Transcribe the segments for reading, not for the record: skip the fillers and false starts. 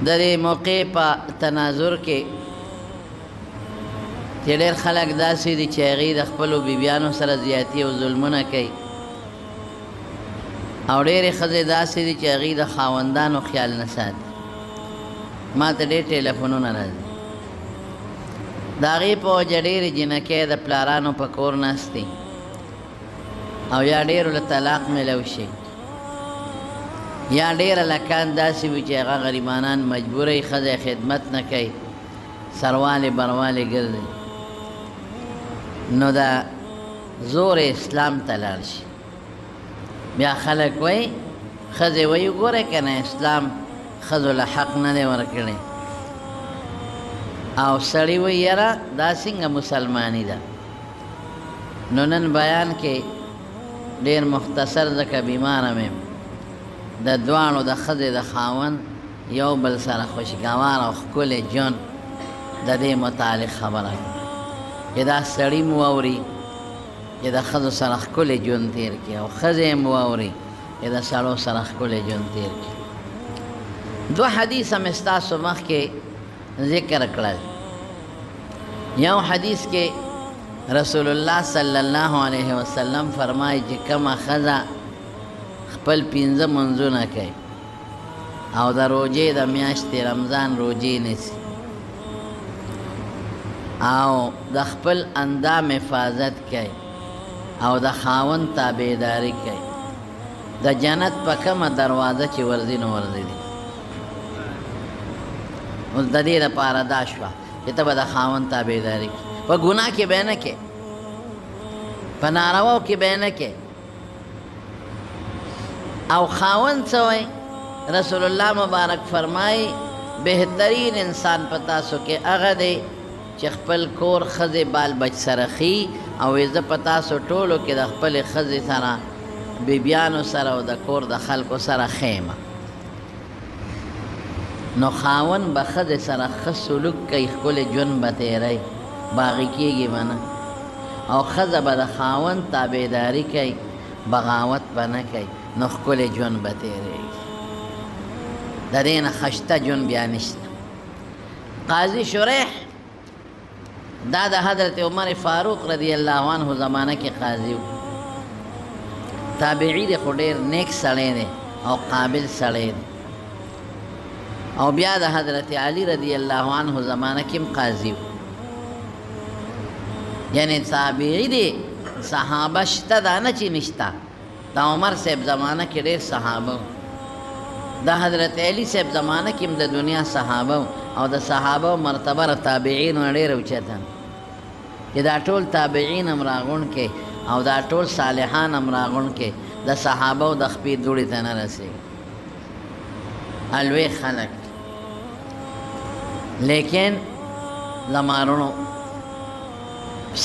د دې موقع په تناظر کې چې ډېر خلک داسې دي چې هغوی د خپلو بیبیانو سره زیاتي او ظلمونه کوي او ډېرې ښځې داسې دي چې هغوی د خاوندانو خیال نه ساتي. ما ته ډېر ټیلیفونونه راځي د هغې په وجه ډېرې جنکۍ د پلارانو په کور ناستې او یا ډېرو له طلاق میلو شي یا ډېر هلکان داسې وي چې هغه غریبانان مجبوره ښځه خدمت نه کوي سروالې بروالې ګرځي نو دا زور اسلام ته لاړ شي. بیا خلک وایي ښځې وایي ګوره که نه اسلام ښځو له حق نه دی ورکړی او سړی وایي یاره دا څنګه مسلماني ده. نو نن بیان کې ډېر مختصر ځکه بیماره مې د دواړو د ښځې د خاوند یو بل سره خوشګوار او ښکلی ژوند د دې متعلق خبره کوم چې دا سړي مو واوري چې د ښځو سره ښکلی ژوند تېر کړي او ښځې مو واوري چې د سړو سره ښکلی ژوند تېر کړي. دوه حدیث هم ستاسو مخکې ذکر کړل. یو حدیث کې رسول الله صلی الله علیه وسلم فرمایي چې کومه ښځه خپل 15 منځونه کوي او د روژې د میاشتې رمضان روژې نیسي او د خپل اندام حفاظت کوي او د خاوند تابعداري کوي د جنت په کومه دروازه چې ورځي نو ورځي دي. اوس د دې لپاره دا شوه چې ته به د خاوند تابعداري کوي په ګناه کې به نه کوې په نارواو کې به نه کوې. او خاوند څه وایي رسول الله مبارک فرمایي بهترین انسان په تاسو کې هغه دی چې خپل کور ښځې بال بچ سره خي او زه په تاسو ټولو کې د خپلې ښځې سره بیبیانو سره او د کور د خلکو سره خیمه. نو خاوند به ښځې سره ښه سلوک کوي ښکلی ژوند به تېروي باغي کېږي به نه او ښځه به د خاوند تابعداري کوي بغاوت به نه کوي نو ښکلی ژوند به تېرېږي. د دې نه خشته ژوند بیا نشته. قاضي شریح دا د حضرت عمر فاروق رضی الله عنه زمانه کې قاضي و. تابعي دی خو ډېر نیک سړی دی او قابل سړی دی او بیا د حضرت علی رضی الله عنه زمانه کې هم قاضي و. یعنی تابعي دی صحابه شته دا نه چې نشته. د عمر صاحب زمانه کې ډېر صحابه د حضرت علی صاحب زمانه کې هم د دنیا صحابه او د صحابه مرتبه د تابعینو ډېر اوچته چې دا ټول تابعین هم راغونډ کې او دا ټول صالحان هم راغونډ کې د صحابه د خپې دوړې ته نه رسېږي الوی خلک. لیکن زمانو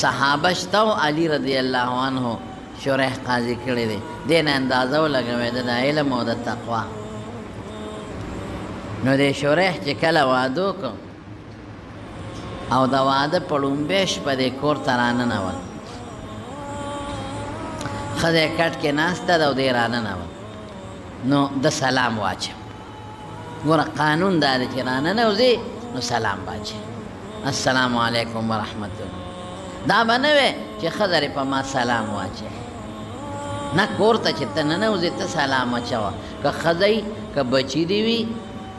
صحابه شته او علی رضی الله عنه شریح قاضي کړی دی. دې نه اندازه ولګوې د علم او د تقوا. نو د شریح چې کله واده وکړ او د واده په لومبۍ شپه دې کور ته راننوت ښځه یې کټ کې ناسته ده او دی راننوت نو د سلام واچو. ګوره قانون دا دی چې راننوځې نو سلام واچې السلام علیکم ورحمت الله. دا به نه وی چې ښځه دې په ما سلام واچوي نه کور ته چې ته ننوځې ته سلام اچوه. که ښځه که بچي دې وي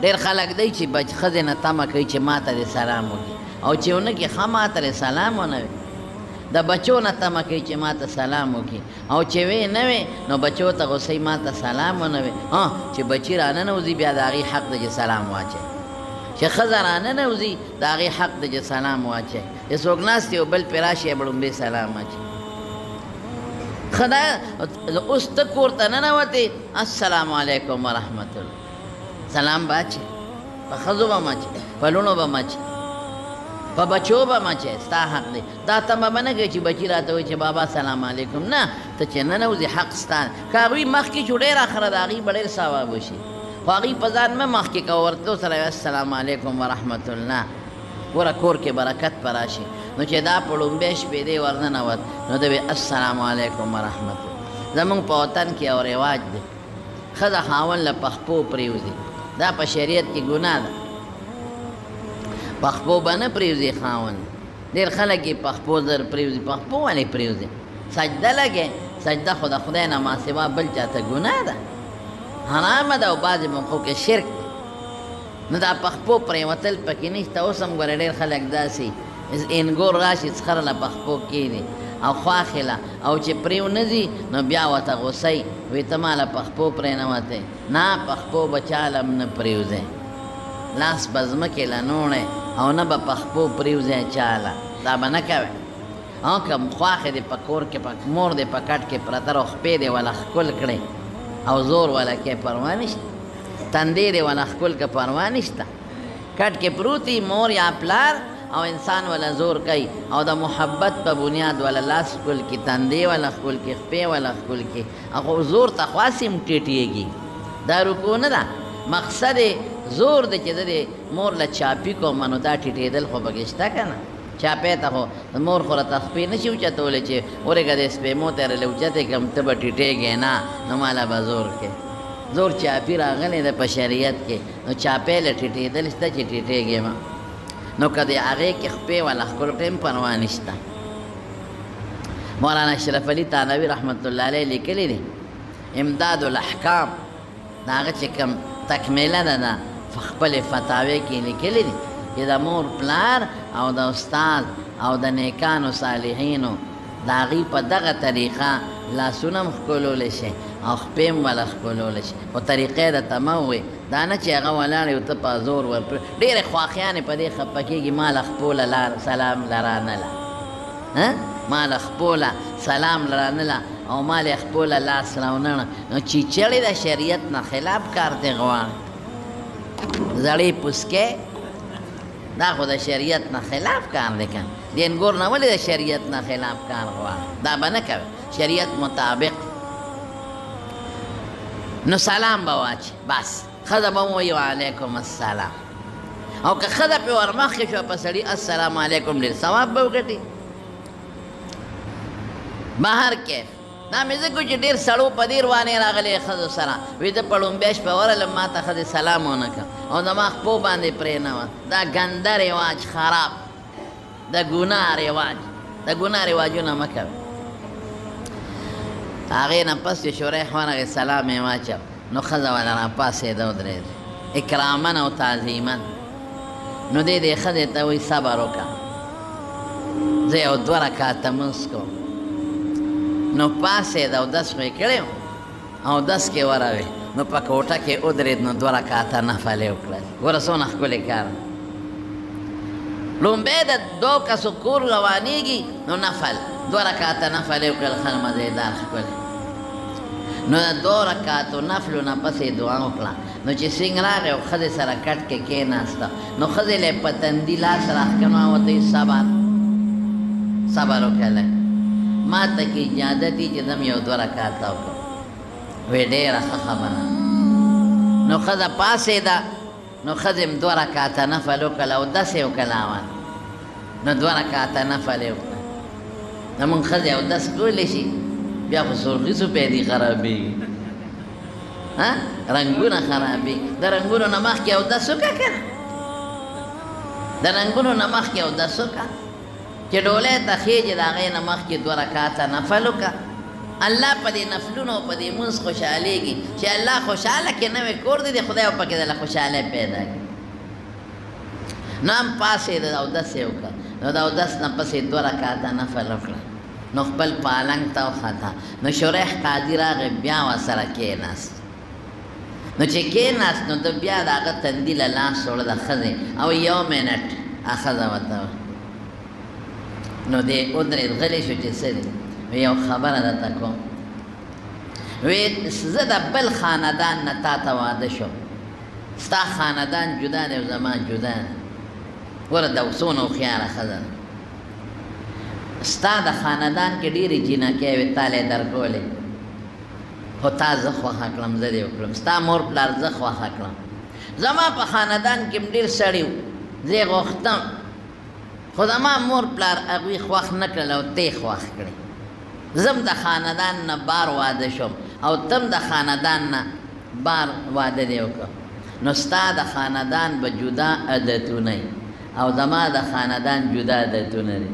ډېر خلک دی چې ښځې نه تمه کوي چې ما ته دې سلام وکړي او چې ونه کړي ښه ما ته دې سلام ونه وي. د بچو نه تمه کوي چې ما ته سلام وکړي او چې وی نه وي نو بچو ته غوسئ ما ته سلام ونه وي. چې بچي راننوځي بیا د هغې حق دی چې سلام واچوي. چې ښځه راننوځي د هغې حق دی چې سلام واچوي. چې څوک ناست یو بل پرې راشي یې به لومبۍ سلام واچوي. ښه ده اوس ته کور ته ننوتې السلام علیکم ورحمت الله سلام به اچې په ښځو به م اچې په لوڼو به م اچې په بچو به م اچې ستا حق دی. دا تمه به نه کوي چې بچي راته وایي چې بابا سلام علیکم نه ته چې ننوځې حق ستا که هغوی مخکې شو ډېر اخره د هغوی به ډېر ثواب وشي خو هغوی په ځان مه مخکې کوه ورته سره السلام علیکم ورحمت الله. ګوره کور کې برکت به راشي. نو چې دا په لومبۍ شپې دی ورننوت نو د به السلام علیکم ورحمت الله. زمونږ په وطن کې یو رواج دی ښځه خاوند له پخپو پرېوځي دا په شریعت کې ګناه ده پخپو به نه پرېوځي خاوند ډېر خلک یې پخپو زر پرېوځي پخپو ولې پرېوځي سجده لګې سجده خو د خدای نه ما سوا بل چاته ګناه ده حرامه ده او بعضې موقعو کې شرک نو دا پخپو پرېوتل پکې نشته اوس هم ګوره ډېر خلک داسې انګور راشي څخره له پخپو کښېني او خواخله او چې پرېو نه ځي نو بیا ورته غوسئ وایي ته ما له پخپو پرې نه وتې نه پخپو به چاله هم نه پرېوځئ لاس به ځمکې لنوړی او نه به پخپو پرېوځئ چاله دا به نه کوئ او که خواښې دې په کور کې مور دې په کټ کې پرته او خپې دې وله ښکل کړې او زور وله کې پروا نشته تندې دې وله ښکل که پروا نشته کټ کې پروتي مور یا پلار او انسان ولا زور کوي او د محبت په بنیاد ولا لاس ښکل کي تندې ولا ښکل کي خپې ولا ښکل کي هغه زور ته خو هسې هم ټیټېږي دا رکو نه ده مقصد زور دی چې د مور له چاپي کومه نو دا ټیټېدل خو پکې شته که نه چاپی ته خو مور خو راته خپې نه شي اوچتولی چې ورېږه د سپېمو ته رلې اوچتې کړم ته به ټیټېږې نه نو ماله به زور کې زور چاپي راغلی ده په شریعت کې نو چاپی له ټیټېدل شته چې ټیټېږې ما نو که د هغې کې خپې ولا ښکل کړې هم پروا نشته مولانا اشرف علي تانوي رحمت الله علیه لیکلی دی امداد الاحکام د هغه چې کوم تکمیله ده ده خپلې فتاوې کې لیکلی دی چې د مور پلار او د استاد او د نیکانو صالحینو د هغوی په دغه طریقه لاسونه هم ښکلولی شي او خپې هم وله ښکلولی شي خو طریقې درته مه ووایي دا نه چې هغه ولاړ یو ته په زور ورپرې ډېرې خواښیانې په دې خفه کېږي ما له خپوله سلام لرانله ما له خپوله سلام لرانله او ما له خپوله لاس راونهړه نو چیچړې د شریعت نه خلاف کار دی غواړي زړې پوسکې دا خو د شریعت نه خلاف کار دی که د انګور نه ولې د شریعت نه خلاف کار غواړي دا به نه کوي شریعت مطابق نو سلام به واچي بس ښځه به ووایي وعلیکم السلام او که ښځه پرې ورمخکې شوه په سړي السلام علیکم ډېر ثواب به وګټي بهر کیف دا مې ځکه چې ډېر سړو په دې روانې راغلی ښځو سره وایي زه په لومبۍ شپه ورغلم ما ته ښځې سلام ونه کړ او زما خپو باندې پرې نه وه دا ګنده رواج خراب د ګناه رواج د ګناه رواجونه مه کوئ هغې نه پس چې شوریح ورغې سلام یې واچو نو ښځه وله راپاڅېده ودرېده اکرامن او تعظیمن نو دې ښځې ته وایي صبر وکړه زه یو 2 رکعته لمونځ کوم نو پاڅېد اودس خو یې کړی اودس کې ورغی نو په کوټه کې ودرېد نو 2 رکعته نفل یې وکړل ګوره څونه ښکلی کار لومبۍ د 2 کسو کور روانېږي نو نفل 2 رکعته نفل یې وکړل ښه مزېدار ښکلی نو د 2 رکعتو نفلو نه پسې دعا وکړه نو چې سینګ راغی او ښځې سره کټ کې کېناسته نو ښځې له یې په تندي لاس راښکنو او ورته یې صبر وکړلی ما ته کې اجازه دي چې زم یو 2 رکعته وکړم وی ډېره ښه خبره نو ښځه پاڅېده نو ښځې هم 2 رکعته نفل وکړل او اودس یې وکړل اول نو 2 رکعته نفل یې وکړل زمونږ ښځې اودس کولی شي بیا خو سرخي سپیدي خرابېږي رنګونه خرابېږي د رنګونو نه مخکې اودس وکړه که نه د رنګونو نه مخکې اودس وکړه چې ډولۍ ته خېجې د هغې نه مخکې 2 رکعته نفل وکړه الله په دې نفلونو او په دې مونځ خوشحالېږي چې الله خوشحاله کې نوی کور دی د خدای پکې دله خوشحالۍ پیدا کړي نو هم پاسېده اودس یې وکړه نو د اودس نه پسې 2 رکعته نفل وکړه نو خپل پالنګ ته وخته نو شریح قاضي راغی بیا ورسره کېناست نو چې کېناست نو د بیا د هغه تندي له لاس وړه د ښځې او 1 منټ ښځه ورته نو دی ودرېد غلی شو چې څه دی وی یو خبره درته کوم وی زه د بل خاندان نه تا ته واده شم ستا خاندان جدا دی او زما جدا دی ګوره د څونه هوښیاره ښځه ده ستا د خاندان کې ډېرې جینکۍ وې تا له درکولې خو تا زه خوښه کړم زه دې وکړم ستا مور پلار زه خوښه کړم زما په خاندان کې هم ډېر سړي وو زه یې غوښتم خو زما مور پلار هغوی خوښ نه کړل او ته یې خوښ کړې زم د خاندان نه بار واده شم او تم د خاندان نه بار واده دې وکړه نو ستا د خاندان به جدا عادتونه او زما د خاندان جدا عادتونه دي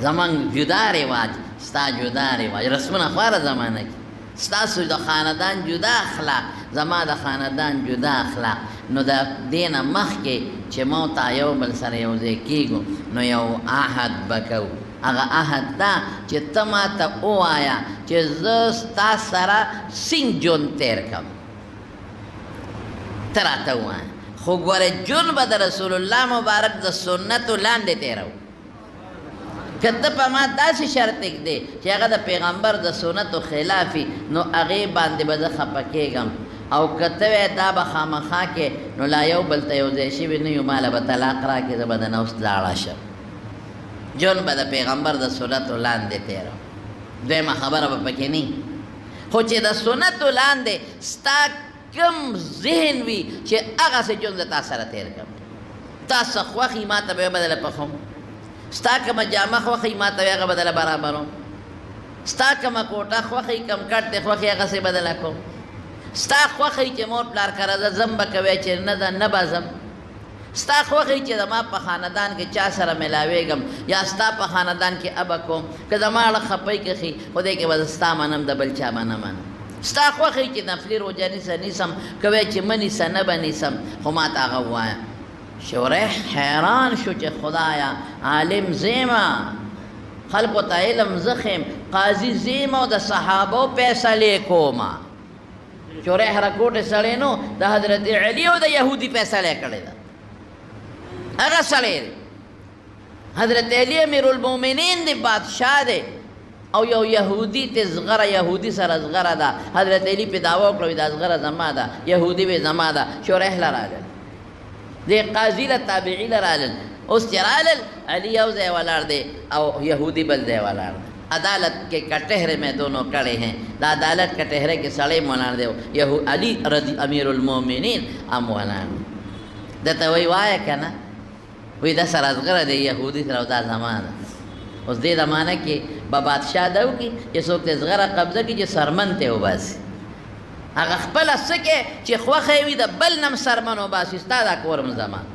زمان جدا رواج ستا جدا رواج رسمونه خواره زمانه کې ستاسو د خاندان جدا اخلاق زما د خاندان جدا اخلاق نو د دینه مخکې چې موته یو بل سره یو ځای کېږو نو یو عهد به کوو هغه عهد دا چې ته ماته ووایه چې زه ستا سره سینګ ژوند تیر کړم ته راته ووایه خو ګوره ژوند به د رسول الله مبارک د سنتو لاندې تیرو که ته په ما داسې شرط ایږدې چې هغه د پیغمبر د سنتو خلافي نو هغې باندې به زه خفه کېږم او که ته وایې دا به خامخا کې نو لا یو بل ته یو ځای شوي نه یو ماله به طلاق راکړې زه به د نوس لاړه شم ژوند به د پیغمبر د سنتو لاندې تېرو دویمه خبره به پکې نه خو چې د سنتو لاندې ستا کم ذهن وي چې هغسې ژوند زه تا سره تېر کړم تا څه خوښي ما ته به یې بدله پخوم ستا کومه جامه خوښي ما ته وایي هغه بدله برابروم ستا کومه کوټه خوښي کم کټ دې خوښي هغسې بدله کوم ستا خوښي چې مور پلار کره زه ځم به کوې چې نه ده نه به ځم ستا خوښي چې زما په خاندان کې چا سره ملاوېږم یا ستا په خاندان کې ابه کوم که زما اړه خپۍ کښي خو دې کې به زه ستا منم د بل چا به نه منم ستا خوښي چې نفلي روژه نیسه نیسم که وایې چې مه نیسه نه به نیسم خو ما ته هغه ووایه شریح حیران شو چې خدایا عالم زیما خلقو ته علم زخم قاضي زیما او د صحابو فیصلې کومه شریح رکوټې سړی نو د حضرت علي او د یهودي فیصله کړې ده هغه سړی دی حضرت علي امیر المؤمنین دی بادشاه دی او یو یهودي ته زغره یهودي سره زغره ده حضرت علي پې دعوا وکړه دا زغره زما ده یهودي به زما ده شریح له راغل دی قاضي له تابعي له رالل اوس چې رالل علي یو ځای ولاړ دی او یهودي بل ځای ولاړ دی عدالت کے کٹہرے میں دونوں کڑے ہیں دا عدالت کٹہرے کے سڑے مولانا دے علی رضی امیر المومنین ام مولانا دتا وی وایا کنا وی دا سر ازغر دے یہودی سر دا زمانہ اس دے زمانہ کی با بادشاہ دو کی یہ سوکت ازغر قبضہ کی جو سرمن تے ہو باسی اگا خپل سکے چی خوخیوی دا بل نم سرمن ہو باسی ستا دا کورم زمان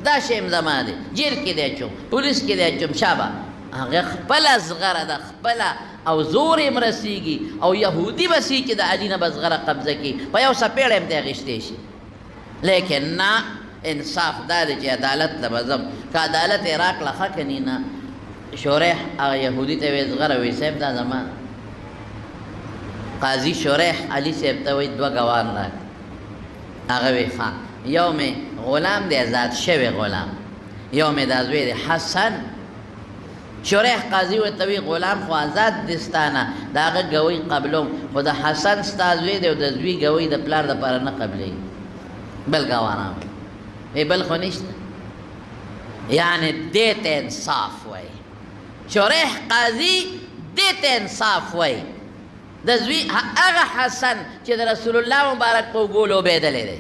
دا شیم زمان دے جیل کی دے چوم پولیس کی دے چوم شابا هغه خپل ازغره ده خپل او زور یې مرسیږي او یهودي بسی چې د علي نه به ازغره قبضه کړي په یو څپېړه هم ته اخیستی شي لیکن نه انصاف دا دی چې عدالت ته به ځم که عدالت یې راکړه ښه کني نه شریح هغه یهودي ته وایي ازغره وایي صاحب دا زما قاضي شریح علي صاحب ته وایي دوه ګوان راکړه هغه وایي ښه یو مې غلام دی آزاد شوی غلام یو مې دا زوی دی حسن شریح قاضي ورته وی غلام خو آزاد دستانه د هغه ګوی قبلوم خو د حسن ستا زوی دی او د زوی ګوی د پلار دپاره نه قبلېږي بل ګوانه وی بل خو نشته یعنې دې ته انصاف وایي شریح قاضي دې ته انصاف وایي د زوی هغه حسن چې د رسول الله مبارک په اوږو لوبېدلی دی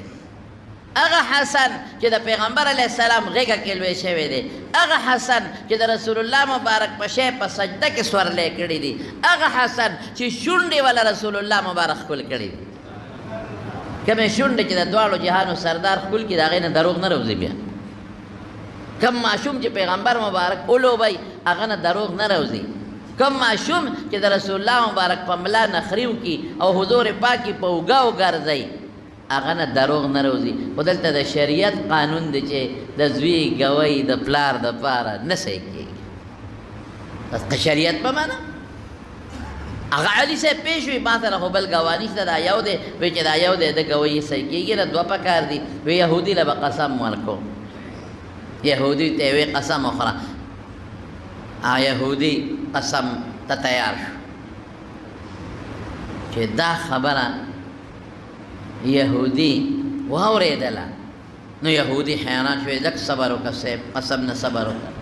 هغه حسن چې د پیغمبر علیه السلام غېږه کې لوی شوی دی هغه حسن چې د رسول الله مبارک په شی په سجده کې سورلی کړي دي هغه حسن چې شونډې والا رسول الله مبارک ښکل کړي دي کومې شونډې چې د دواړو جهانو سردار ښکل کړي د هغې نه دروغ نه روځي بیا کم ماشوم چې پیغمبر مبارک ولوبئ هغه نه دروغ نه روځي کم ماشوم چې د رسول الله مبارک په ملا نخري وکړي او حضور پاکي په اوږه وګرځئ هغه نه دروغ نه روځي خو دلته د شریعت قانون دی چې د زوی ګوی د پلار دپاره نه صحیح کېږي د شریعت په معنا هغه علي صاحب پېښ وي ما سره خو بل ګوا نشته دا یو دی وایي چې دا یو دی د ګوی یې صحیح کېږي نه دوه پکار دي وی یهودي له به قسم ورکو یهودي ته وی قسم وخوره یهودي قسم ته تیار شو چې دا خبره یهودی واورېدله نو یهودي حیران شوی لږ صبر وکړه صاحب قسم نه صبر وکړه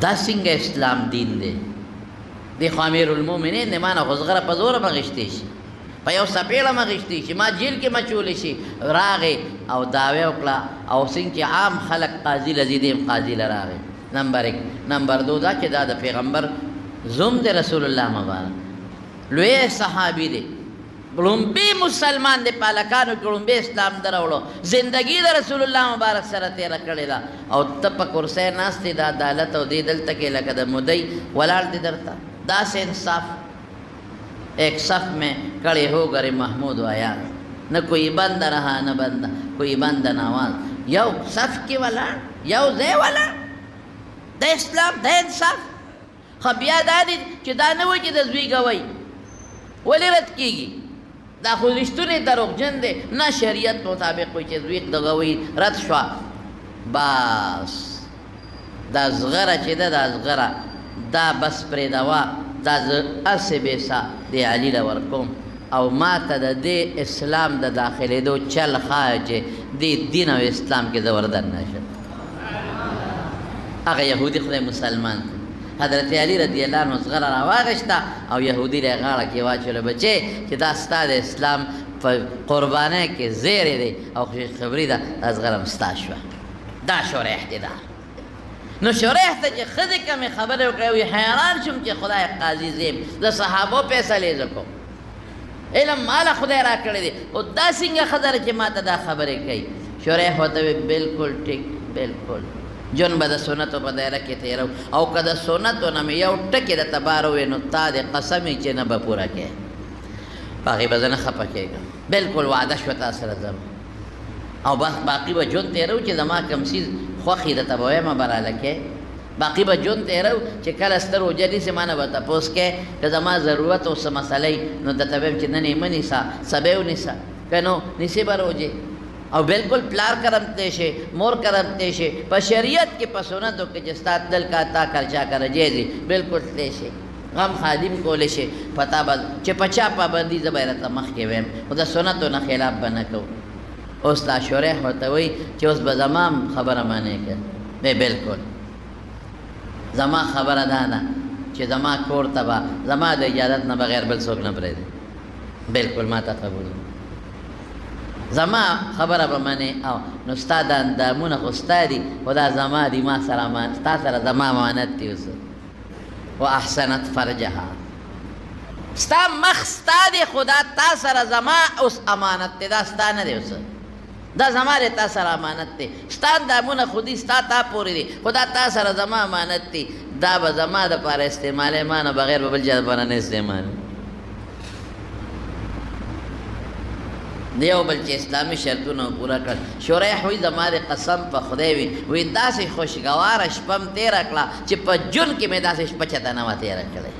دا څنګه اسلام دین دی دی خو امیر المؤمنین دی ما نه خو زغره په زوره مغشتی شي په یو څپېړه مغشتی شي ما جیل کې مچولی شي راغې او دعوې وکړه او څنګه چې عام خلک قاضي له دې هم قاضي له راغې نمبر 1 نمبر 2 دا چې دا د پیغمبر زوم دی رسول الله مبارک لوی صحابي دی لومبي مسلمان دی پالکانو کې لومبي اسلام دراوړو زندگی د رسول الله مبارک سره تیره کړې ده او ته په کرسی ناست د عدالت او دې دلته کې لکه د مدعي ولاړ دی درته داسې انصاف ایک صف میں کڑے ہو گئے محمود آیا نہ کوئی بند رہا نہ بندہ کوئی بند نواز یو صف کی ولاړ یو ځای ولاړ د اسلام د انصاف خو بیا دا دی چې دا نه وایي چې د زوی ګوی ولې رد کېږي دا خو رښتونې دروغجن دی نه شریعت مطابق وایي چې زوی د ګوی رد شوه بس دا زغره چې ده دا زغره دا بس پرېږدوه دا زه هسې بېسه د علي له ورکوم او ما ته د دې اسلام د داخلېدو چل ښایه چې دې دین او اسلام کې زه وردننه شم هغه یهودي خدای مسلمان حضرت علی رضی الله عنه زغره راواغېسته او یهودي له یې غاړه کې واچوله بچې چې دا ستا د اسلام په قربانۍ کې زیری دی او خوشخبري ده دا زغره هم ستا شوه دا شریح دی دا نو شریح ته چې ښځې کمې خبرې وکړې وي حیران شوم چې خدای قاضي زیم د صحابو فیصلې زه کوم علم ماله خدای را کړی دی او دا څنګه ښځه ده چې ما ته دا خبرې کوي شریح ورته وی بلکل ټیک بلکل جون به د سنتو په دایره کې تېرو او که د سنتو نه مې یو ټکې درته بار ووایې نو تا د قسم چې نه به پوره کوې په هغې به زه نه خفه کېږم بلکل وعده شوه تا سره ځم او بس باقي به ژوند تېرو چې زما کوم څیز خوښ یې درته به وایم براله کې باقي به ژوند تېرو چې کله ستر روژه نیسې ما نه به تپوس کې که زما ضرورت او څه مسئله نو درته به یم چې نن یې مه نیسه سبا یې ونیسه که نو نیسې به روژې او بالکل پلار کرم تیشے مور کرم تیشے پا شریعت کی پسونتو کہ جستات دل کا تا کرچا کر جیزی بالکل تیشے غم خادم کولے شے پتا با چے پچا پابندی زبیرتا مخ کے ویم او دا سنتو نا خلاف بنکو اس تا شوریح ہوتا ہوئی چے اس با زمان خبر مانے کر بے بالکل زمان خبر دانا چے زمان کور تبا زمان دا اجازت نا بغیر بل سوک نا پرے دے بالکل ما تا قبول زما خبره به منې او نو ستا دا اندامونه خو ستا دي خو دا زما دي ما سره ستا سره زما امانت دی اوس و احسنت فرجها ستا مخ ستا دی خو دا تا سره زما اوس امانت دی دا ستا نه دی اوس دا زما دی تا سره امانت دی ستا اندامونه خو دي ستا تا پورې دي خو دا تا سره زما امانت دی دا به زما دپاره استعمالوې ما نه بغیر به بل چا دپاره نه استعمالوي دیو بل چې اسلامي شرطونه پوره کړ شریح وایي زما د قسم په خدای وي وایي داسې خوشګواره شپه م تېره کړه چې په ژوند کې مې داسې شپه چاته نه وه تېره کړې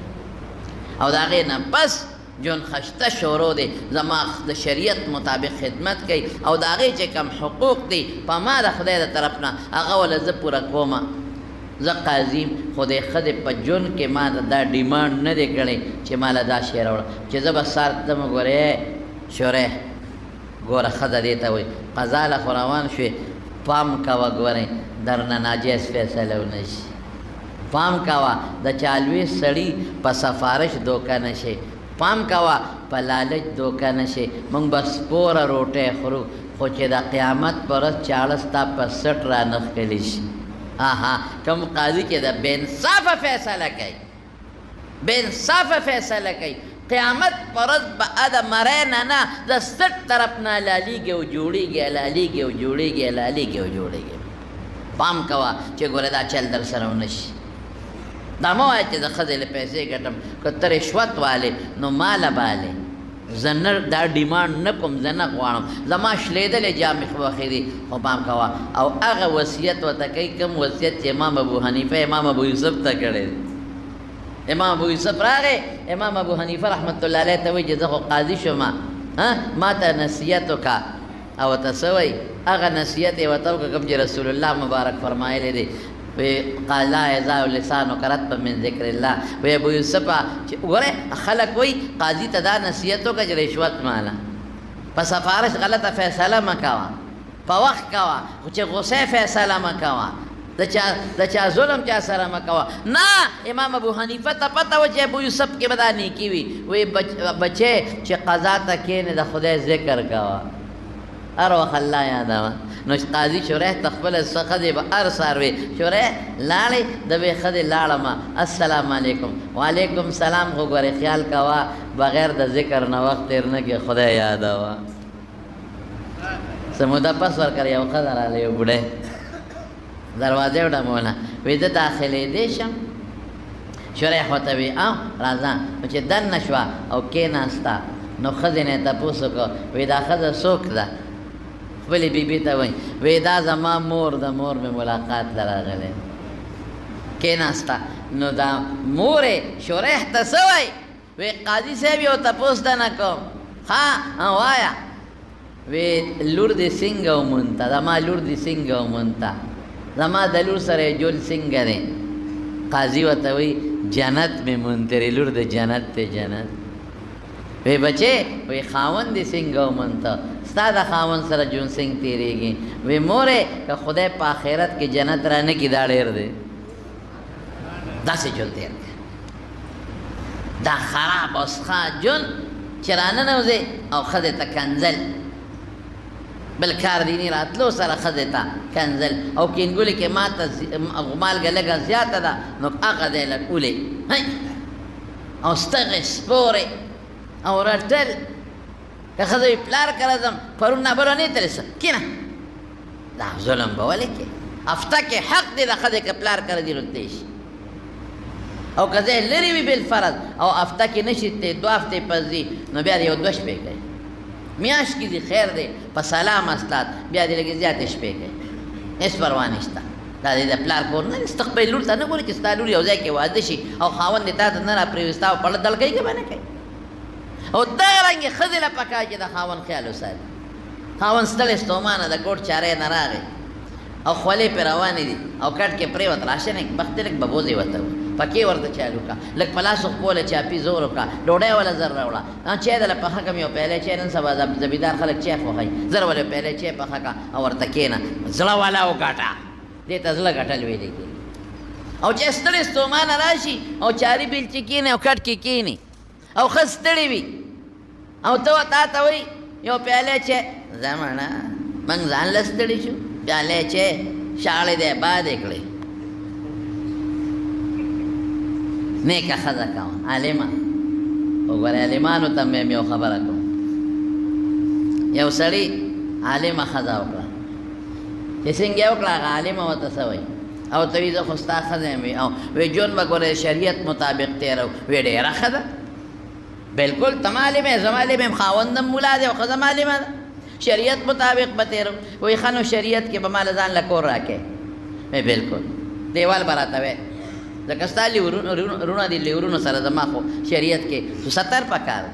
او د هغې نه بس ژوند خشته شروع دی زما د شریعت مطابق خدمت کوي او د هغې چې کوم حقوق دی په ما د خدای د طرف نه هغه وله زه پوره کومه زه قاضي خو د ښځې په ژوند کې ما دا ډیمانډ نه دی کړی چې ما له دا شی راوړه چې زه به سار ته مې ګورې شریح ګوره ښځه دې ته وایي قضا له خو روان شوې پام کوه ګورئ درنه ناجایز فیصله ونه شي پام کوه د چالوي سړي په سفارش دوکه نه شي پام کوه په لالچ دوکه نه شي موږ به سپوره روټۍ خورو خو چې د قیامت په ورځ چاړه ستا په سټ رانښکلی شي آها کوم قاضي چې د بې انصافه فیصله کوي بې انصافه فیصله کوي قیامت پرد با ادا مرین نه د سټ طرف نه لالیږي او جوړیږي لالیږي او جوړیږي لالیږي او جوړیږي پام کوه چې ګوره دا چل در سره ونه شي دا مه وایه چې د ښځې له پیسې ګټم که ته رشوت والې نو ماله بالې زه نه دا ډیمانډ نه کوم زه نه غواړم زما شلېدلې جامې خوښې دي خو پام کوه او هغه وصیت ورته کوي کوم وصیت چې امام ابو حنیفه امام ابو یوسف ته کړی دی امام ابو یوسف راغی امام ابو حنیفه رحمت الله علیه ته وایي چې زه خو قاضي شوم ما ته نصیحت وکړه او ورته څه وایي هغه نصیحت یې ورته وکړه کوم چې رسول الله مبارک فرمایلی دی قال لا یزال لسانک رطبا من ذکر الله وی ابو یوسف چې وګوره خلک وایي قاضي ته دا نصیحت وکړه چې رشوت ماله په سفارش غلطه فیصله مه کوه په وخت کوه خو چې غصې فیصله مه کوه د چا ظلم چا سره مه کوه نه امام ابو حنیفه ته پته وه چې ابو یوسف کې به دا نیکي وي وایي بچې چې قضا ته کښېنې د خدای ذکر کوه هر وخت الله یادوه. نو قاضي شریح ته خپله ښځې به هر سهار وي شریح لاړې د بې ښځې لاړمه السلام علیکم وعلیکم سلام خو ګورې خیال کوه بغیر د ذکر نه وخت تېر نه کړې خدای یادوه. څه موده پس ورکړه یو ښځه راغله یو بوډۍ دروازې وډموله وایي زه داخلېدی شم شریح ورته وي راځه نو چې دننه شوه او کېناسته نو ښځې نه یې تپوس وکړو وایي دا ښځه څوک ده خپلې بیبي ته وایي وایي دا زما مور ده مور مې ملاقات ته راغلی کېناسته نو دا مور یې شریح ته څه وایي وایي قاضي صاحب یو تپوس ته نه کوم ها وایه وی لور دې څنګه ومونته زما لور دې څنګه ومونته زما د لور سره یې جول څنګه دی قاضي ورته وایي جنت مې مونترې لور د جنت دی جنت وی بچې وی خاوند دې څنګه ومونته ستا د خاوند سره ژوند څنګه تېرېږي وی مورې که خدای په آخرت کې جنت را نه کړي دا ډېر دی داسې ژوند تېر کړه دا خراب او څښا ژوند چې راننوځې او ښځې ته کنځل بل کار دیني راتلو سره ښځې ته کنځل او کینګولې کې ما ته مالګه لږه زیاته ده نو هغه دی لږ اولې او ستغې سپورې او رټل که ښځه وي پلار کره ځم پرون نابرو نه تلې څه کینه دا ظلم به ولې کې هفته کې حق دی د ښځې که پلار کره دي رتلی شي او که ځای لرې وي بالفرض او هفته کې نه شي ته 2 هفتې پس ځي نو بیا دې یو 2 شپې کوي میاشت کې دي خیر دی په سلام استاد بیا دې لږې زیاتې شپې کوي هېڅ پروا نشته دا دې د پلار کور نه ستا خپلې لور ته نه ګورې چې ستا لور یو ځای کې واده شي او خاوند دې تا ته نه راپرېوستا او پړه دل کوي که به نه کوي او دغه رنګې ښځې له پکار چې د خاوند خیال وساتي خاوند ستړی ستومانه د ګوټ چارې نه راغی او خولې پرې روانې دي او کټ کې پرېوت راشه نه بختې لږ ببوزې ورته پکې ورته چالو کا لږ په لاسو خپله چاپي زور وکړه ډوډۍ وله زر راوړه چای دله پخه کړم یو پیالی چای نن سبا زمیندار خلک چای خوښوي زر ولې پیالی چای پخه کړه او ورته کښېنه زړه والا وګټه دې ته زړه ګټل ویلې کېږي او چې ستړی ستومانه راشي او چاري بیلچې کښېني او کټ کې کښېني او ښه ستړی وي او ته تا ته وایي یو پیالی چای زمانه موږ ځان له ستړي شو پیالی چای شاړې دی بادې کړې نیکه ښځه کوه عالمه وګوره عالمانو ته مې یو خبره کوم یو سړي عالمه ښځه وکړه چې څنګه یې وکړه هغه عالمه ورته څه وایي او ته وایي زه خو ستا ښځه یم او وایي ژوند به ګوره شریعت مطابق تېرو وایي ډېره ښه ده بلکل ته معلم یې زه معلم یم خاوندم ملا دی او ښځه معلمه ده شریعت مطابق به تېرو وایي ښه نو شریعت کې به ما له ځان له کور راکې وایي بلکل دیوال به راته وایي ځکه ستا لیورونه دي لیورونو سره زما خو شریعت کې ستر پکار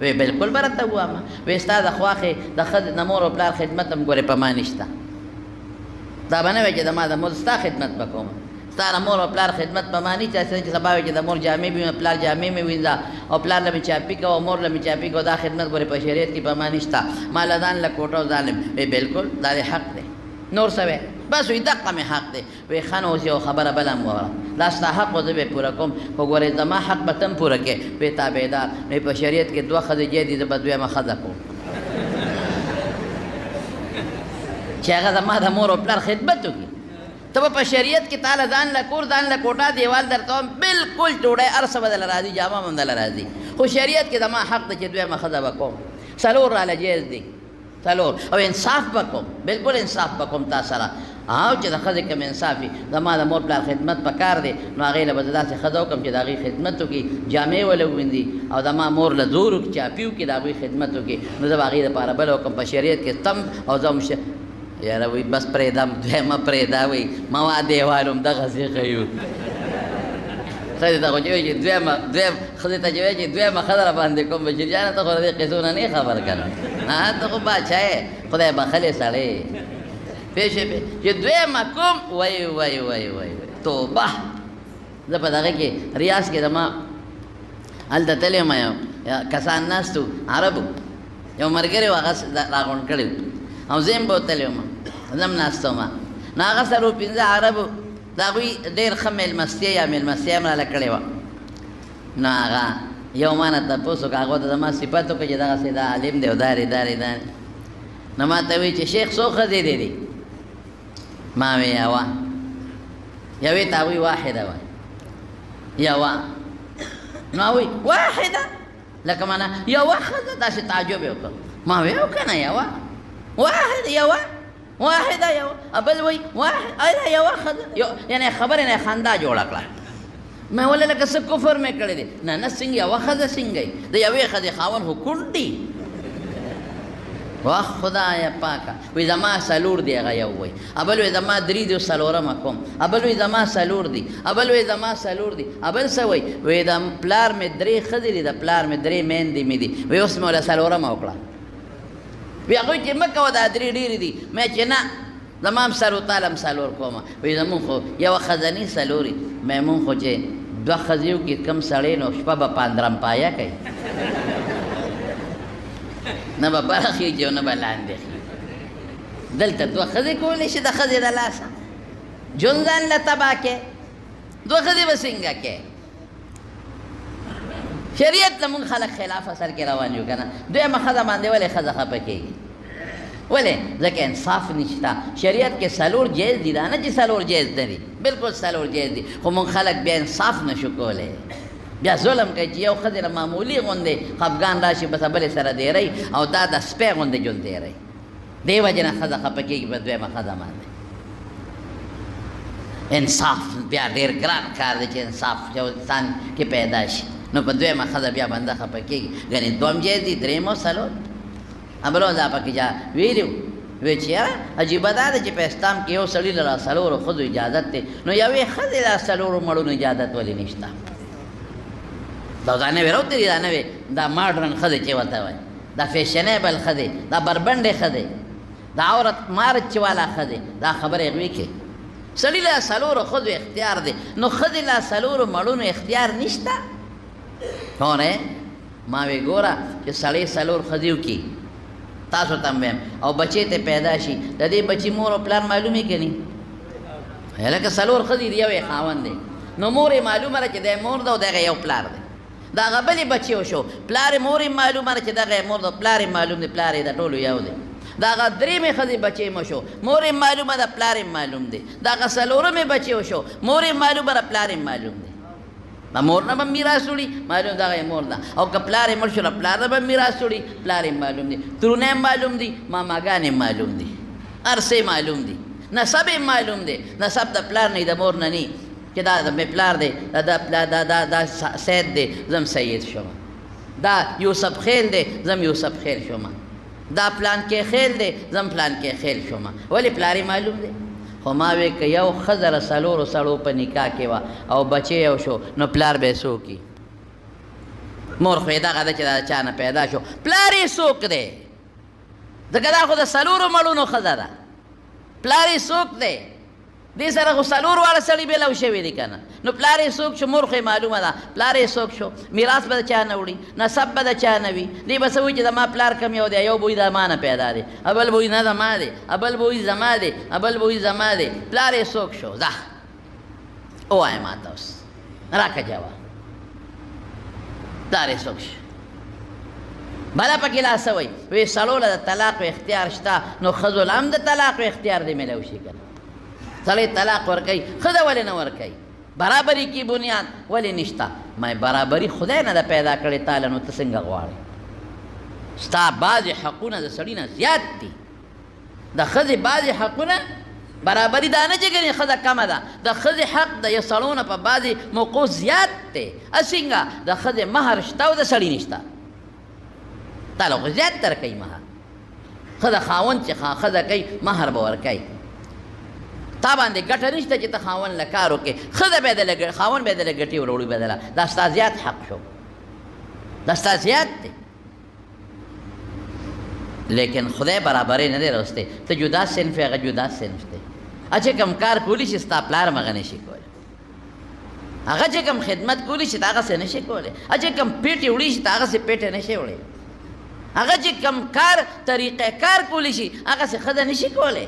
وی بلکل به راته ووایمه وی ستا د خواښې د ښځې د مور او پلار خدمت هم ګورې په ما نشته دا به نه وایي چې زما د مور ستا خدمت به کوم ستا د مور او پلار خدمت په ما نشته چې سبا وایي چې د مور جامې مې پلار جامې مې وینځه او پلار له مې چاپي کوه او مور له مې چاپي کوه دا خدمت ګورې په شریعت کې په ما نشته ما له ځان له کوټه او ظالم وی بلکل دا دې حق دی نور څه وی بس وی دقه مې حق دی وی ښه نو اوس یو خبره بله هم ووره دا ستا حق و زه به یې پوره کوم خو ګورې زما حق به ته هم پوره کې وی تابعدار نو په شریعت کې 2 ښځې جای دي زه به 2یمه ښځه کوم چې هغه زما د مور او پلار خدمت وکړي ته به په شریعت کې تاله ځان له کور ځان له کوټه دیوال درته وم بلکل ډوډۍ هر څه به دله راځي جامه هم دله راځي خو شریعت کې زما حق دی چې 2یمه ښځه به کوم 4 راله جایز دي 4 او انصاف به کوم بلکل انصاف به کوم تا سره او چې د ښځې کوم انصاف وي زما د مور پلار خدمت پکار دی نو هغې له به زه داسې ښځه وکړم چې د هغې خدمت وکړي جامې ولې ووینځي او زما مور له زور وکړي چاپي وکړي د هغوی خدمت وکړي نو زه به هغې دپاره بله وکړم په شریعت کې تم او زه هم یاره وایي بس پرېږدم 2یمه پرېږده وایي موا دیوال هم دغسې ښیو ښځې ته خو چې وایي چې 2یمه ښځې ته چې وایي چې 2یمه ښځه را باندې کوم بشیر جانه ته خو د دې قصو نه نه خبر که نه ته خو باچا یې خدای بخلې سړی پیشې چې 2یمه کوم وای توبه زه په دغه کې ریاض کې زما هلته تللی یم یو کسان ناست وو عربو یو ملګری و هغه راغونډ کړی او زه هم به تللی وم زه هم ناست وم نو هغه سره 5 عربو د هغوی ډېر ښه مېلمستیا یا مېلمستیا هم راله کړې وه نو هغه یو ما نه تپوس وکړه هغه ته زما صفت وکړه چې دغسې دا عالم دی او دارې نو ما ته وی چې شیخ څو ښځې دي ما وی یوه یوې ته وی واحده وای یوه نو وی واحده لکه معنا یوه ښځه داسې تعجب یې وکړ ما وی او که نه یوه واحد یوه واحده یوه بل وی واحد ایا یوه ښځه یعنې خبرې نه خندا جوړه کړه ما ولې لکه څه کفر مې کړی دی نه نه څنګه یوه ښځه څنګه د یوې ښځې خاوند خو کونډ دي واخ خدایا پاکه وی زما سلور دی هغه یو وی ابل وی زما درې دي څلورمه کوم ابل وی زما سلور دی ابل وی زما سلور دی ابل څه وی د پلار مې درې ښځې دي د پلار مې درې میندې مې دي وی اوس مې وله سلورمه وکړه وی هغوی چې مه کوه دا درې ډېرې دي مې چې نه زما هم سر وتاله هم سلور کومه وی زمونږ خو یوه ښځنۍ سلوري مې مونږ خو چې دوه ښځې وکړي کم سړی نو شپه به پاندرم پایه کوي نه به بره خېږي او نه به لاندې خېږي دلته دوه ښځې کولی شي د ښځې د لاسه ژوند ځان له تباه کې دوه ښځې به څنګه کې شریعت زمونږ خلک خلاف اثر کې روان یو که نه دویمه ښځه باندې ولې ښځه خفه کېږي ولې ځکه انصاف نشته شریعت کې څلور جایز دي دا نه چې څلور جایز نه دي بلکل څلور جایز دي خو مونږ خلک بیا انصاف نشو کولی بیا ظلم کوي چې یو ښځې له معمولي غوندې خفګان راشي بس بلې سره دیری او دا د سپی غوندې ژوند دیری دې وجې نه ښځه خفه کېږي په دویمه ښځه باندې انصاف بیا ډېر ګران کار دی چې انصاف یو انسان کې پیدا شي نو په دویمه ښځه بیا بنده خفه کېږي ګنې دوم جایز دي درېم او څلور بلو دا پکې چا ویلي وی چې یاره عجیبه دا ده چې په اسلام کې یو سړي له څلورو ښځو اجازت دی نو یوې ښځې له څلورو مړونو اجازت ولې نشته دا نه وی راوتلي دا نه وی دا ماډرن ښځې چې ورته وایي دا فیشنیبل ښځې دا بربنډې ښځې دا عورت مارچ والا ښځې دا خبرې هغوی کې سړي له څلورو ښځو اختیار دی نو ښځې له څلورو مړونو اختیار نشته هونه ما وی ګوره چې سړی څلور ښځې وکړي تاسو ته هم ویم او بچی ته پیدا شي د دې بچي مور او پلار معلومې که نه لکه څلور ښځې دي یو یې خاوند دی نو مور یې معلومه ده چې دی مور ده او دغه یو پلار دی د هغه بلې بچی وشو پلار یې مور یې معلومه ده چې دغه یې مور ده پلار یې معلوم دی پلار یې د ټولو یو دی د هغه درېمې ښځې بچی مو شو مور یې معلومه ده پلار یې معلوم دی د هغه څلورمې بچی وشو مور یې معلومه ده پلار یې معلوم دی د مور نه به میراث وړي معلوم دغه یې مور ده او که پلار یې مړ شو نو پلار نه به میراث وړي پلار یې معلوم دي ترونه یې معلوم دي ماماګان یې معلوم دي هر څه معلوم دي نسب یې معلوم دی نسب د پلار نه د مور نه نه چې دا د مې پلار دی دا سید دی زم سید شوم دا یوسف خیل دی زم یوسف خیل شوم دا پلان کې خیل دی زم پلان کې خیل شوم ولې پلار یې معلوم دی خو ما وی که یو ښځه له څلورو سړو په نکاح کې وه او بچی یو شو نو پلار به یې څوک وي مور خو یې دغه ده چې دا چا نه پیدا شو پلار یې څوک دی ځکه دا خو د څلورو مړونو ښځه ده پلار یې څوک دی دې سره خو څلور واړه سړي بېلو شوي دي که نه نو پلار یې څوک شو مور خو یې معلومه ده پلار یې څوک شو میراث به د چا نه وړي نسب به د چا نه وي دې به څه وایي چې زما پلار کم یو دی یو بوی د ما نه پیدا دی ابل بوی نه زما دی ابل بوی زما دی ابل بوی زما دی پلار یې څوک شو ځه ووایه ما ته اوس راکړه جواب پلار یې څوک شو بله پکې لا څه وایي وی سړو له د طلاق اختیار شته نو ښځو له هم د طلاق اختیار دی میلو شي که نه سړی طلاق ورکوي ښځه ولې نه ورکوي برابري کی بنیاد ولې نشته ما برابري خدای نه ده پیدا کړې تاله نو ته څنګه غواړې ستا بعضې حقونه د سړي نه زیات دي د ښځې بعضې حقونه برابري دا نه چې ګنې ښځه کمه ده د ښځې حق د یو سړو نه په بعضې موقعو زیات دی څنګه د ښځې مهر شته او د سړي نشته تاله خو زیات درکوي مهر ښځه خاوند چې ښځه کوي مهر به ورکوي تا باندې ګټه نشته چې ته خاوند له کار وکړې ښځه به یې خاوند به یې دله ګټې وروړي بدله دا ستا زیات حق شو دا ستا زیات دی لیکن خدای برابرې نه دی راوستی ته جدا صنف یې هغه جدا صنف دی چې کوم کار کولی شي ستا پلار هم هغه نشي کولی هغه چې کوم خدمت کولی شي ته هغسې نشي کولی چې کوم پیټې وړي شي ته هغسې پیټې نشي وړی هغه چې کوم کار طریقه کار کولی شي هغسې ښځه نشي کولی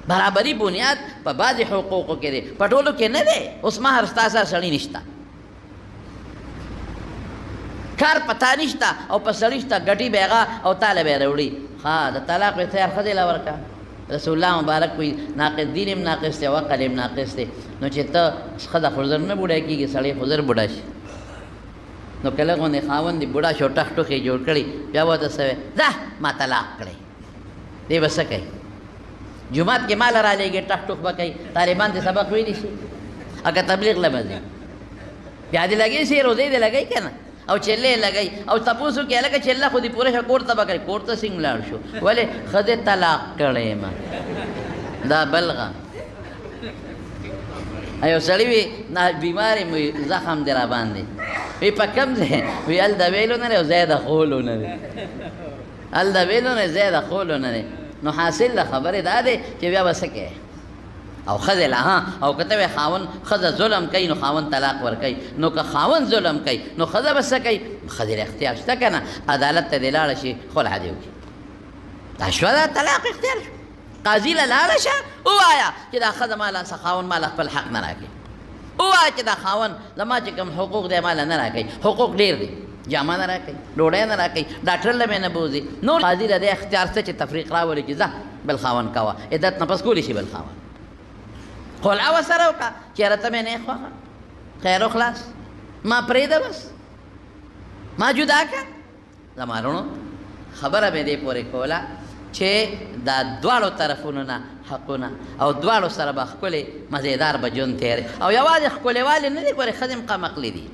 برابري بنیاد په بعضې حقوقو کې دی په ټولو کې نه دی اوس مهر ستا سره سړي نشته کار په تا نشته او په سړي شته ګټي به هغه او تاله به یې راوړي ها د طلاق اختیار ښځې له ورکړه. رسول الله مبارک وایي ناقص دین هم ناقص دی او عقل هم ناقص دی. نو چې ته ښځه خو زر نه بوډا کېږي، سړی خو زر بوډا شي. نو کله غوندې خاوند دې بوډا شو ټخ ټوخ یې جوړ کړي، بیا ورته څه وایي ځه ما طلاق کړی. دی به څه کوي؟ جومات کې مال را لېږي ټخ ټوخ به کوي. طالبان دې سبق ویلی شي اگه تبلیغ له به ځي بیا دې لګوي شي روزې دې لګوي که نه او چلې لګوي او تپوس وکړي هلکه چله خو دې پوره شه کور ته به کوي. کور ته څنګه لاړ شو؟ ولې ښځې طلاق کړی یم. دا بلغه یو سړي وي بیمار یم وي زخم دې را باندې وی په کوم ځای؟ وی هل د ویلو نه دی او ځای د خولو نه دی. هل د ویلو نه ځای د خولو نه دی. نو حاصل له خبرې دا دی چې بیا به څه کوې او ښځې له ها او که ته وایې خاوند ښځه ظلم کوي نو خاوند طلاق ورکوي. نو که خاوند ظلم کوي نو ښځه به څه کوي؟ ښځې له اختیار شته که نه، عدالت ته دې لاړه شي خلع دې وکړي. دا شوه دا طلاق اختیار شو. قاضي له لاړه شه ووایه چې دا ښځه ماله خاوند ماله خپل حق نه راکوي. ووایه چې دا خاوند زما چې کوم حقوق دی ماله نه راکوي. حقوق ډېر دي، جامه نه راکوي، ډوډۍ نه راکوي، ډاکټر له مې نه بوځي. نور قاضي له دې اختیار شته چې تفریق راولي چې ځه بل خاوند کوه، عدت نه پس کولی شي بل خاوند. خلع ورسره وکړه چېرې ته مې نه خوښه، خیر و خلاص، ما پرېږده بس، ما جدا کړه. زما وروڼو خبره مې دې پورې کوله چې دا دواړو طرفونو نه حقونه او دواړو سره به ښکلې مزېدار به ژوند تېر او یوازې ښکلې والې نه دي. ګورې ښځې هم قمقلې دي.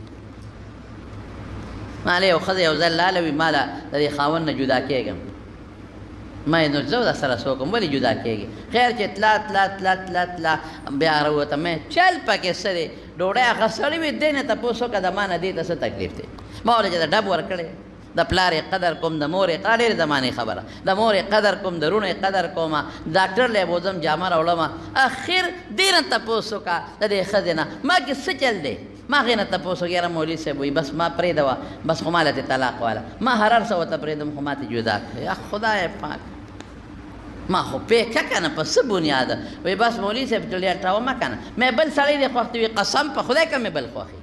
ما له یو ښځه یو ځل لاله وي ما له د دې خاوند نه جدا کېږم. ما یې نو زه در سره څه وکړم ولې جدا کېږي؟ خیر چې تلا تلا تلا تلا تلا بیا راووتم مې چل پکې څه دی ډوډۍ هغه سړی وي دې نه تپوس وکړه د ما نه دې ته څه تکلیف دی. ما ورته چې د ډب ورکړی د پلار یې قدر کوم د مور یې ډېرې زمانې خبره د مور یې قدر کوم د رونو یې قدر کوم ډاکټر لی بوځم جامه راوړم اخر دې نه تپوس وکړه د دې ښځې نه ما کې څه چل دی؟ ما هغې نه تپوس وکړه یاره مولوي صاحب وایي بس ما پرېږده وه بس خو ماله تې طلاق واله ما هر هر څه ورته پرېږدم خو ما تې جدا کړې. یا خدای پاک ما خو پیکه که نه په څه بنیاده وایي بس مولوي صاحب ډېر ټاومه که نه مې بل سړی دې خوښ دی وي قسم په خدای که مې بل خوښي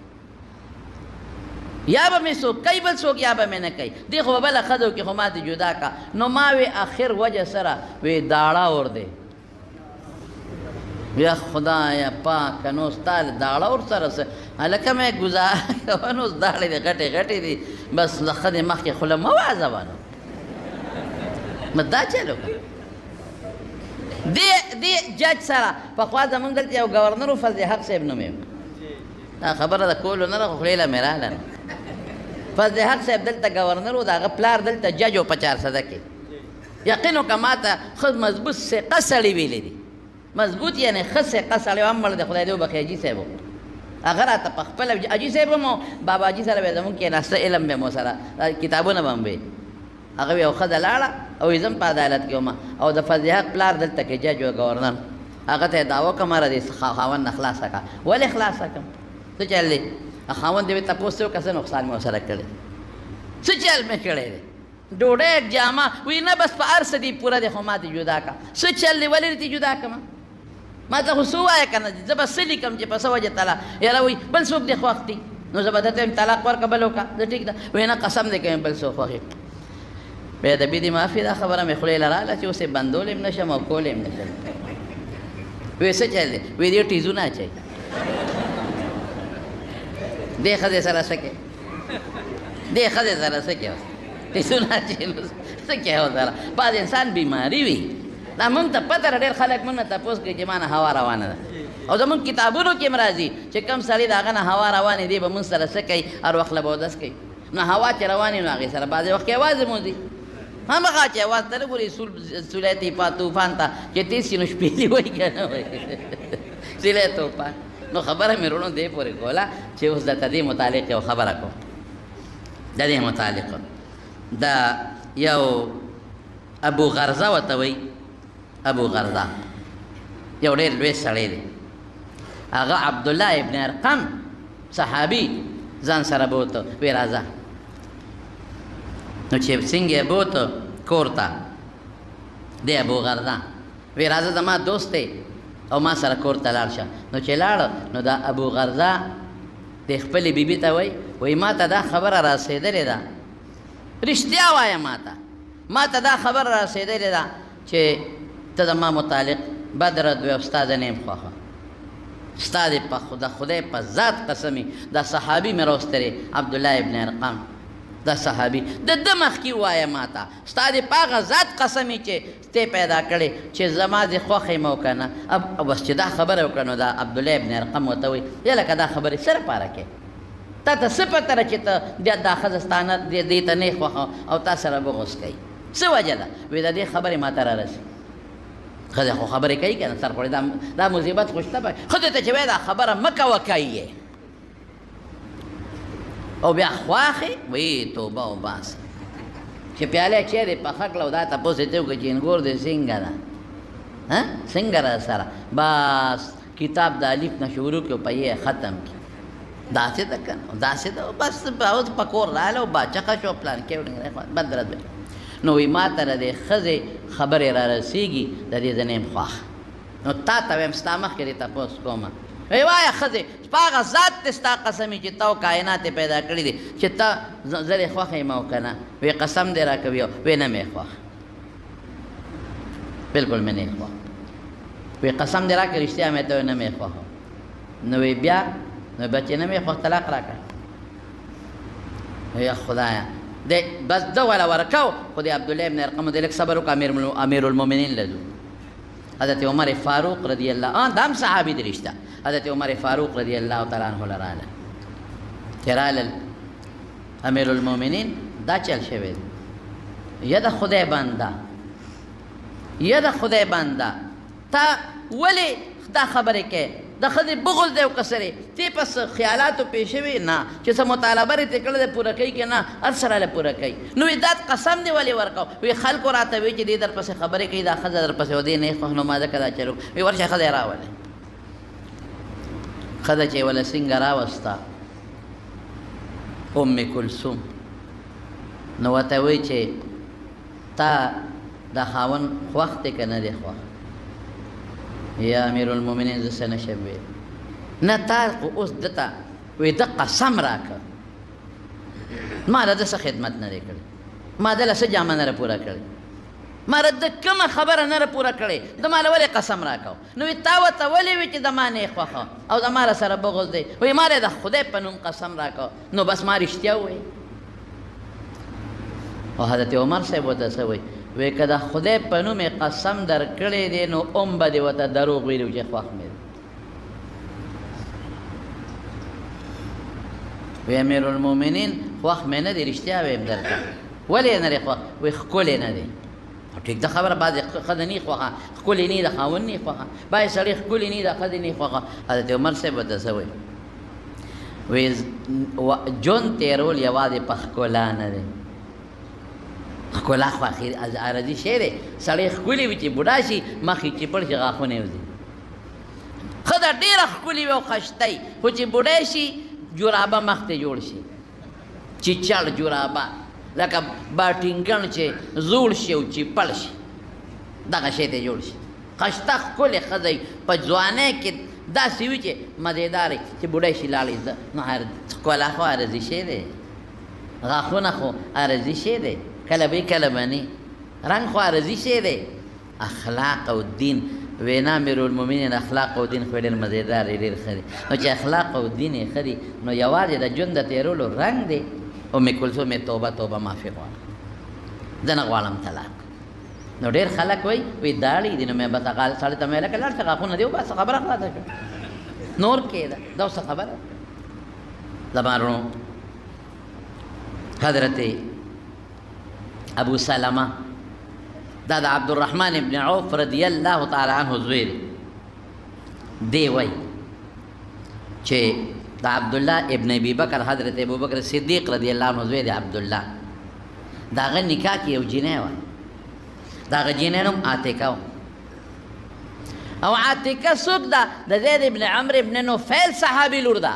یا به مې څوک کوي بل څوک یا به مې نه کوي. دې خو به بله ښځه وکړي خو ما تې جدا که. نو ما وی آخر وجه سره وی داړه ور دی. یا خدایه پاکه نو ستا داړه ورسره څه هلکه مې ګزاره کوه نو داړې دې غټې غټې دي بس د ښځې مخکې خوله مه وازوه نو مه دا چل وکړه. دې جج سره پخوا زمونږ دلته یو ګورنر و فضل حق صاحب نوم یې دا خبره د کولو نه ده خو خولې له مې راغله نو فضل حق صاحب دلته ګورنر و د هغه پلار دلته جج و په 400 کې. یقین وکړه ما ته ښه مضبوط ثقه سړي ویلی دي مضبوط یعنې ښه ثقه سړی هم مړ دی خدای دې وبخښي حاجي صاحب هغه راته په خپله حاجي صاحب هم بابا حاجي سره به زمونږ کېناسته علم به مو سره کتابونه به هم وي. هغه یو ښځه لاړه او زه هم په عدالت کې وم او د فضل حق پلار دلته کې جج و ګورنر هغه ته یې دعوه کړم مره دې خاوند نه خلاصه کړه. ولې خلاصه کړم؟ څه چل دی؟ خاوند دې مې تپوس وکړه څه نقصان مې ورسره کړی څه چل مې کړی دی؟ ډوډۍ جامه وی نه بس په هر څه دي پوره دی خو ما دې جدا کړه. څه چل دی ولې دې جدا کړم؟ ما ته خو څه ووایه که نه زه به څه لیکم چې په څه وجه طلاق یاره وایي بل څوک دې خوښ دي نو زه به درته وایم طلاق ورکړه بل وکړه زه ټیک ده وایي نه قسم دې کوم بل څوک خوښ بیا د بې دې معافي دا خبره مې خولې له راغله چې اوس یې بندولی هم نه شم او کولی هم نه شم. وایي څه چل دی؟ وایي دې ټیزونه اچوي دې ښځې سره څه کوې دې ښځې سره څه کوې ټیزونه اچوي نو څه کوې ورسره بعض انسان بیماري وي دا مونږ ته پته ده ډېر خلک مونږ نه تپوس کوي چې ما نه هوا روانه ده او زمونږ کتابونو کې هم راځي چې کوم سړي د هغه نه هوا روانې دی به مونږ سره څه کوي هر وخت له به اودس کوي نو هوا چې روانې نو هغې سره بعضې وخت کې اواز هم وځي همغه چې اواز ته نه ګوري سولی طوفان ته چې تېز شي نو شپېلې وایي که نه وایي سولی طوفان. نو خبره مې وروڼو دې پورې کوله چې اوس درته دې متعلق یو خبره کوم د دې متعلق دا یو ابو غرزه ورته وایي ابو غرزه یو ډېر لوی سړی دی هغه عبدالله ابن ارقم صحابي ځان سره بوته وی راځه نو چې څنګه یې بوته کور ته دی ابو غرزه وی راځه زما دوست دی او ما سره کور ته لاړ شه نو چې لاړ نو دا ابو غرزه د خپلې بیبي ته وایي ما ته دا خبره راسېدلې ده رښتیا وایه ما ته ما ته دا خبر را رسېدلې ده چې ته زما متعلق بد رد وې او ستا د نیم خوښه ستا د خدای په ذات قسمي دا صحابي مې راوستلی عبدالله ابن ارقم دا صحابي د ده مخکې ووایه ما ته ستا د په هغه ذات قسمي چې ته پیدا کړې چې زما د خوښې مو که نه بس چې دا خبره وکړه نو دا عبدالله ابن ارقم ورته وایي یا لکه دا خبرې څه لپاره کې تا ته څه پته ده چې ته دا ښځه ستا نه دې ته نه خوښه او تا سره بغض کوي څه وجه ده وایي د دې خبرې ما ته را رسي ښځه خو خبرې کوي که نه سر خوړې دا مصیبت خو شته ښځې ته چې وایي دا خبره مه کوه کوي او بیا خواښې وایي توبه وباسه چې پیاله چیرې پخه کړه او دا تپوس یې ته وکړه چې انګور دې څنګه ده څنګه را سره بس کتاب د الف نه شروع کړو په یې ختم کړي داسې ده که نه داسې ده بس اوس په کور راغله او باچقه شو پلان کې بد رد نو وایي ما ته د دې ښځې خبرې را رسېږي د دې د نیم خوښه نو تا ته وایم ستا مخکې دې تپوس کومه وی وایه ښځې په هغه ذات دې ستا قسم چې تا کائنات یې پیدا کړي دي چې ته زه دې خوښه یم او که نه وی قسم دې را کوي وی نه مې خوښه بلکل مې نه خوښه وی قسم دې را کړي رښتیا مې ته وی نه مې خوښه نو وی بیا نو بچې نه مې خوښ طلاق را کړه یا خدایه بس ده والا ورکو خو د عبدالله ابن ارقم دې لږ صبر وکړه امیر المؤمنین له ځو حضرت عمر فاروق رضی الله عنه دا هم صحابي دی رشته حضرت عمر فاروق رضی الله تعالی عنه لراله چې رالل امیر المؤمنین دا چل شوی دی یا د خدای بنده یا د خدای بنده تا ولې دا خبرې کوې د ښځې بغض دی او کسرې تی پس خیالاتو پې شوي نه چې څه مطالبه رې ترې کړی دی پوره کوي که نه هر سره له پوره کوي نو وی دا قسم دی ولې ورکو وی خلکو راته وی چې دې در پسې خبرې کوي دا ښځه در پسې او دې نه یې خوښ نو ما ځکه دا چلو وی ورشه ښځه یې راولې ښځه چې یې وله څنګه راوسته ام کلثوم نو ورته وی چې تا دا خاوند خوښ دی که نه دی خوښ یا امیر المؤمنین زه څه نشم ویلی نه تا خو اوس ده ته وی ده قسم راکړه ما د ده څه خدمت نه دی کړی ما ده له څه جامه نه ده پوره کړې ما د ده کومه خبره نه ده پوره کړې ده ما له ولې قسم راکړو نو وی تا ورته ولې وي چې زما نه یې خوښه او زما سره بغض دی وی ما د خدای په نوم قسم راکړو نو بس ما رښتیا ووایي او حضرت عمر صاحب ورته څه وایي وی که د خدای په نوم یې قسم در کړی دی نو به دې ورته دروغ ویلي چې خوښ مې دی وی امیر المؤمنین خوښ مې نه دی رښتیا ویم درته ولې یې نه دی خوښ وی ښکلی نه دی ټیک ده خبره بعضې ښځه نه خوښه ښکلې نه د خاوند نه خوښه بعضې سړی ښکلې نه د ښځې نه خوښه حضرت عمر صاحب ورته څه وایي وی ژوند تېرول یوازې په ښکلا نه دی ښکلا خو عرضي شی دی سړی ښکلي وي چې بوډا شي مخ یې چپړ شي غاښونه یې وځي ښځه ډېره ښکلې وي او ښشتی خو چې بوډی شي جورابه مخ ته جوړ شي چیچړ جورابه لکه باټینګن چې زوړ شي او چپړ شي دغه شی ته جوړ شي ښشته ښکلې ښځه په ځوانۍ کې داسې وي چې مزېدار چې بوډی شي لاړې نو ښکلا خو عرضي شی دی غاښونه خو عرضي شی دی کله به کله به نه رنګ خو عرضي شی دی اخلاق او دین وینا امیر المؤمنین اخلاق او دین خو ډېر مزېدار دی ډېر ښه دی نو چې اخلاق او دین یې ښه دي نو یوازې د ژوند د تېرولو رنګ دی ام کلثوم یې توبه توبه معافي غواړم زه نه غواړم طلاق نو ډېر خلک وایي داړي دي نو مې بس سړي ته مې لکه لاړ شه غاښونه دې وباسه خبره خلاصه شوه نور کېده دا اوس خبره زما وروڼو حضرت ابو سلمه دا د عبدالرحمن ابن عوف رضی الله تعالی عنه زوی دی وایي چې د عبدالله ابن ابي بکر حضرت ابو بکر صدیق رضی الله عنه زوی دی عبدالله د هغه نکاح کې یو جینۍ وه د هغه جینۍ نوم عاتکه و او عاتکه څوک ده د زید ابن عمرو ابن نوفیل صحابي لور ده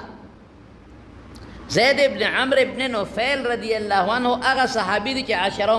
زید ابن عمرو ابن نوفیل رضی الله عنه هغه صحابي دی چې عشره